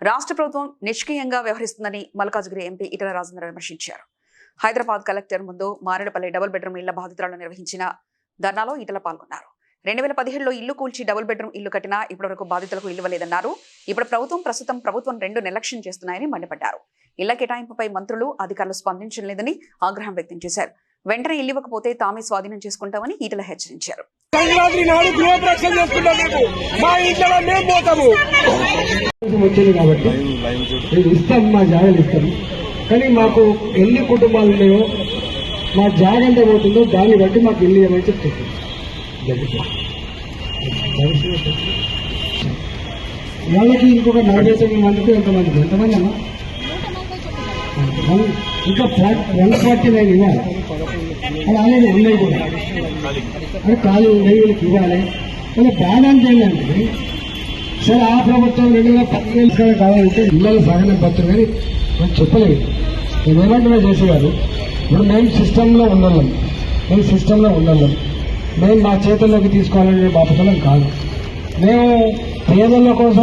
రాష్ట్ర ప్రభుత్వం నిష్క్రియంగా వ్యవహరిస్తుందని మల్కాజ్గిరి ఎంపీ ఈటెల రాజేందర్ విమర్శించారు. హైదరాబాద్ కలెక్టర్ ముందు మారేడుపల్లి డబుల్ బెడ్రూమ్ ఇళ్ల బాధితులను నిర్వహించిన ధర్నాలో ఈటెల పాల్గొన్నారు. 2017లో ఇల్లు కూల్చి డబుల్ బెడ్రూమ్ ఇల్లు కట్టినా ఇప్పటివరకు బాధితులకు ఇల్లు ఇవ్వలేదన్నారు. ఇప్పుడు ప్రభుత్వం 2 నిర్లక్ష్యం చేస్తున్నాయని మండిపడ్డారు. ఇళ్ల కేటాయింపుపై మంత్రులు, అధికారులు స్పందించలేదని ఆగ్రహం వ్యక్తం చేశారు. వెంటనే ఇల్లు ఇవ్వకపోతే తామే స్వాధీనం చేసుకుంటామని ఈటెల హెచ్చరించారు. కానీ మాకు ఎన్ని కుటుంబాలు ఉన్నాయో మా జాగా ఎంత పోతుందో దాన్ని బట్టి మాకు ఇల్లు ఇవ్వమని చెప్తుంది. వాళ్ళకి ఇంకొక 49 మందికి ఎంతమంది అమ్మా ఇంకా 149 ఇవ్వాలి. అది అనేది ఉన్నాయి కూడా అది ఖాళీ ఉన్నాయి, వీళ్ళకి ఇవ్వాలి. కానీ బాధ అంటే ఏంటంటే సరే ఆ ప్రభుత్వం 2017 కావాలంటే ఇళ్ళలో సగనం పడుతుంది కానీ మనం చెప్పలేదు. మేమేమంటున్నా చేసేవారు. ఇప్పుడు మేము సిస్టంలో ఉన్నాం, మేము మా చేతుల్లోకి తీసుకోవాలనే బాపతలం కాదు. మేము పేదల కోసం